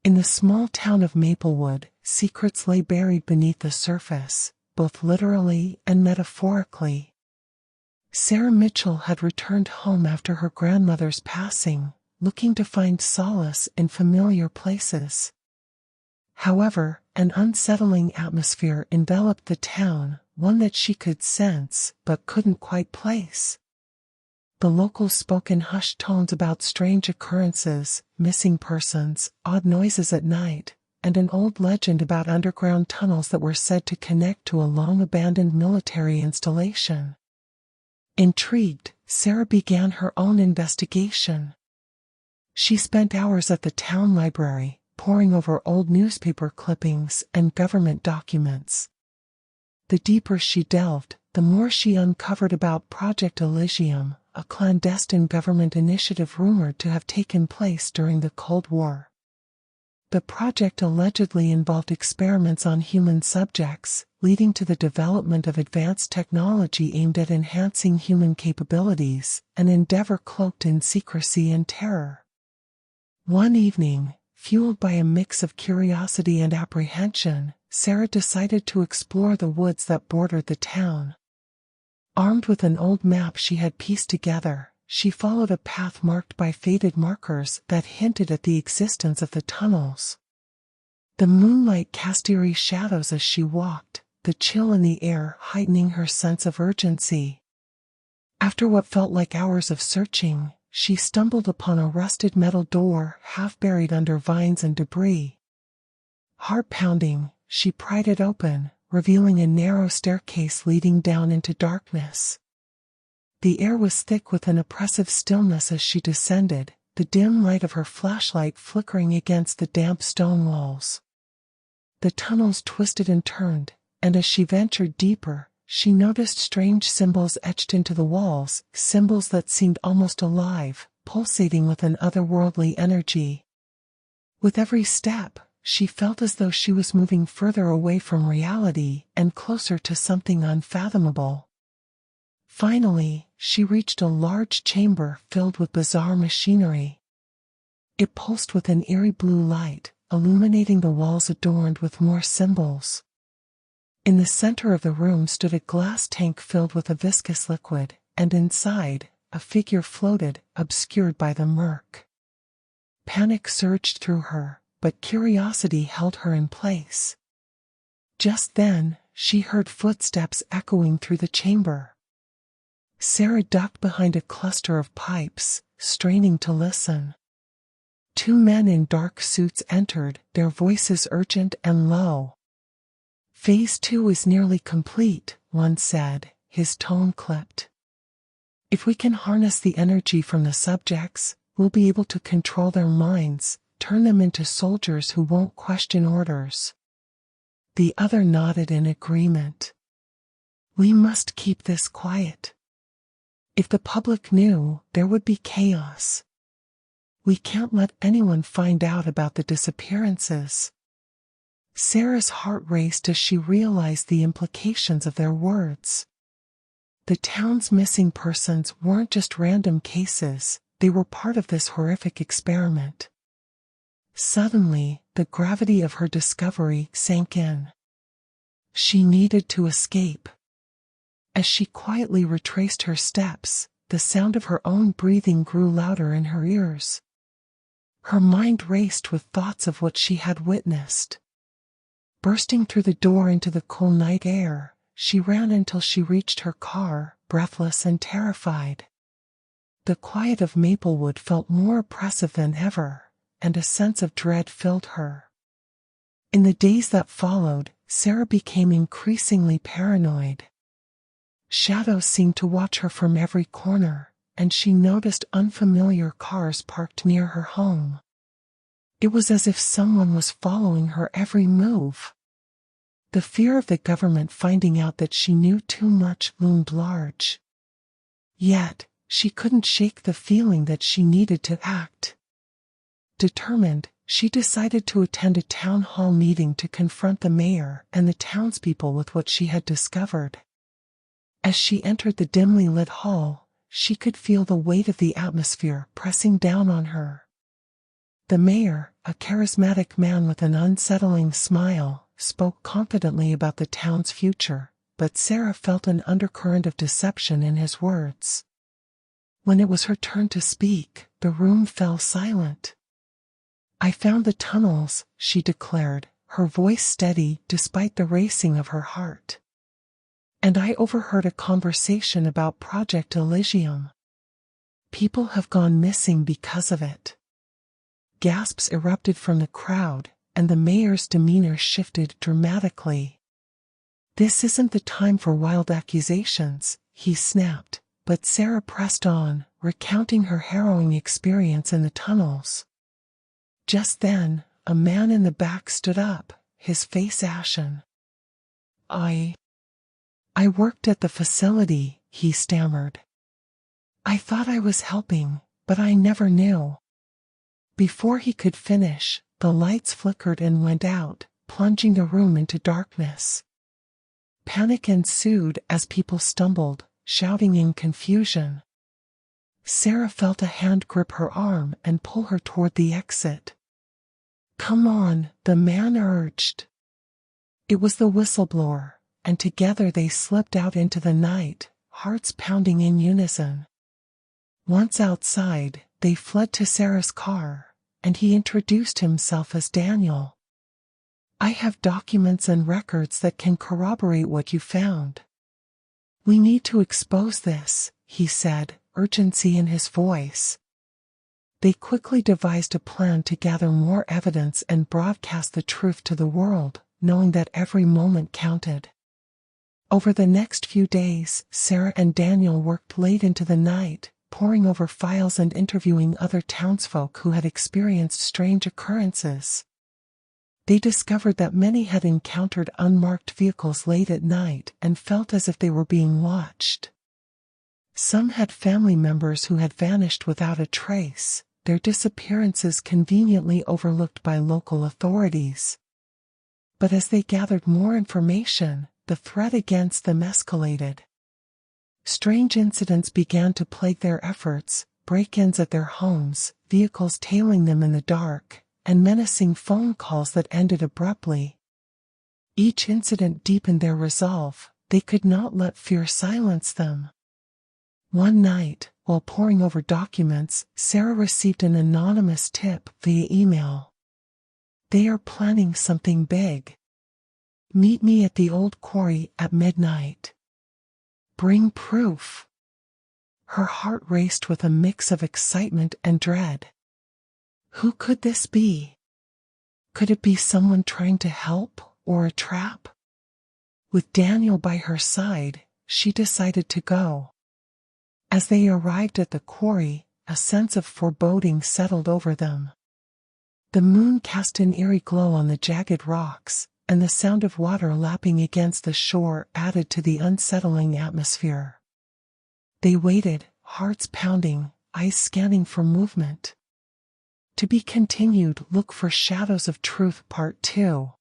In the small town of Maplewood, secrets lay buried beneath the surface, both literally and metaphorically. Sarah Mitchell had returned home after her grandmother's passing, looking to find solace in familiar places. However, an unsettling atmosphere enveloped the town, one that she could sense but couldn't quite place. The locals spoke in hushed tones about strange occurrences, missing persons, odd noises at night, and an old legend about underground tunnels that were said to connect to a long-abandoned military installation. Intrigued, Sarah began her own investigation. She spent hours at the town library, poring over old newspaper clippings and government documents. The deeper she delved, the more she uncovered about Project Elysium, a clandestine government initiative rumored to have taken place during the Cold War. The project allegedly involved experiments on human subjects, leading to the development of advanced technology aimed at enhancing human capabilities, an endeavor cloaked in secrecy and terror. One evening, fueled by a mix of curiosity and apprehension, Sarah decided to explore the woods that bordered the town. Armed with an old map she had pieced together, she followed a path marked by faded markers that hinted at the existence of the tunnels. The moonlight cast eerie shadows as she walked, the chill in the air heightening her sense of urgency. After what felt like hours of searching, she stumbled upon a rusted metal door half buried under vines and debris. Heart-pounding, she pried it open, revealing a narrow staircase leading down into darkness. The air was thick with an oppressive stillness as she descended, the dim light of her flashlight flickering against the damp stone walls. The tunnels twisted and turned, and as she ventured deeper, she noticed strange symbols etched into the walls, symbols that seemed almost alive, pulsating with an otherworldly energy. With every step, she felt as though she was moving further away from reality and closer to something unfathomable. Finally, she reached a large chamber filled with bizarre machinery. It pulsed with an eerie blue light, illuminating the walls adorned with more symbols. In the center of the room stood a glass tank filled with a viscous liquid, and inside, a figure floated, obscured by the murk. Panic surged through her, but curiosity held her in place. Just then, she heard footsteps echoing through the chamber. Sarah ducked behind a cluster of pipes, straining to listen. Two men in dark suits entered, their voices urgent and low. "Phase 2 is nearly complete," one said, his tone clipped. "If we can harness the energy from the subjects, we'll be able to control their minds, turn them into soldiers who won't question orders." The other nodded in agreement. "We must keep this quiet. If the public knew, there would be chaos. We can't let anyone find out about the disappearances." Sarah's heart raced as she realized the implications of their words. The town's missing persons weren't just random cases, they were part of this horrific experiment. Suddenly, the gravity of her discovery sank in. She needed to escape. As she quietly retraced her steps, the sound of her own breathing grew louder in her ears. Her mind raced with thoughts of what she had witnessed. Bursting through the door into the cool night air, she ran until she reached her car, breathless and terrified. The quiet of Maplewood felt more oppressive than ever, and a sense of dread filled her. In the days that followed, Sarah became increasingly paranoid. Shadows seemed to watch her from every corner, and she noticed unfamiliar cars parked near her home. It was as if someone was following her every move. The fear of the government finding out that she knew too much loomed large. Yet, she couldn't shake the feeling that she needed to act. Determined, she decided to attend a town hall meeting to confront the mayor and the townspeople with what she had discovered. As she entered the dimly lit hall, she could feel the weight of the atmosphere pressing down on her. The mayor, a charismatic man with an unsettling smile, spoke confidently about the town's future, but Sarah felt an undercurrent of deception in his words. When it was her turn to speak, the room fell silent. "I found the tunnels," she declared, her voice steady despite the racing of her heart. "And I overheard a conversation about Project Elysium. People have gone missing because of it." Gasps erupted from the crowd, and the mayor's demeanor shifted dramatically. "This isn't the time for wild accusations," he snapped, but Sarah pressed on, recounting her harrowing experience in the tunnels. Just then, a man in the back stood up, his face ashen. I worked at the facility," he stammered. "I thought I was helping, but I never knew." Before he could finish, the lights flickered and went out, plunging the room into darkness. Panic ensued as people stumbled, shouting in confusion. Sarah felt a hand grip her arm and pull her toward the exit. "Come on," the man urged. It was the whistleblower, and together they slipped out into the night, hearts pounding in unison. Once outside, they fled to Sarah's car, and he introduced himself as Daniel. "I have documents and records that can corroborate what you found. We need to expose this," he said, urgency in his voice. They quickly devised a plan to gather more evidence and broadcast the truth to the world, knowing that every moment counted. Over the next few days, Sarah and Daniel worked late into the night, poring over files and interviewing other townsfolk who had experienced strange occurrences. They discovered that many had encountered unmarked vehicles late at night and felt as if they were being watched. Some had family members who had vanished without a trace, their disappearances conveniently overlooked by local authorities. But as they gathered more information, the threat against them escalated. Strange incidents began to plague their efforts: break-ins at their homes, vehicles tailing them in the dark, and menacing phone calls that ended abruptly. Each incident deepened their resolve. They could not let fear silence them. One night, while poring over documents, Sarah received an anonymous tip via email. "They are planning something big. Meet me at the old quarry at midnight. Bring proof." Her heart raced with a mix of excitement and dread. Who could this be? Could it be someone trying to help, or a trap? With Daniel by her side, she decided to go. As they arrived at the quarry, a sense of foreboding settled over them. The moon cast an eerie glow on the jagged rocks, and the sound of water lapping against the shore added to the unsettling atmosphere. They waited, hearts pounding, eyes scanning for movement. To be continued. Look for Shadows of Truth Part 2.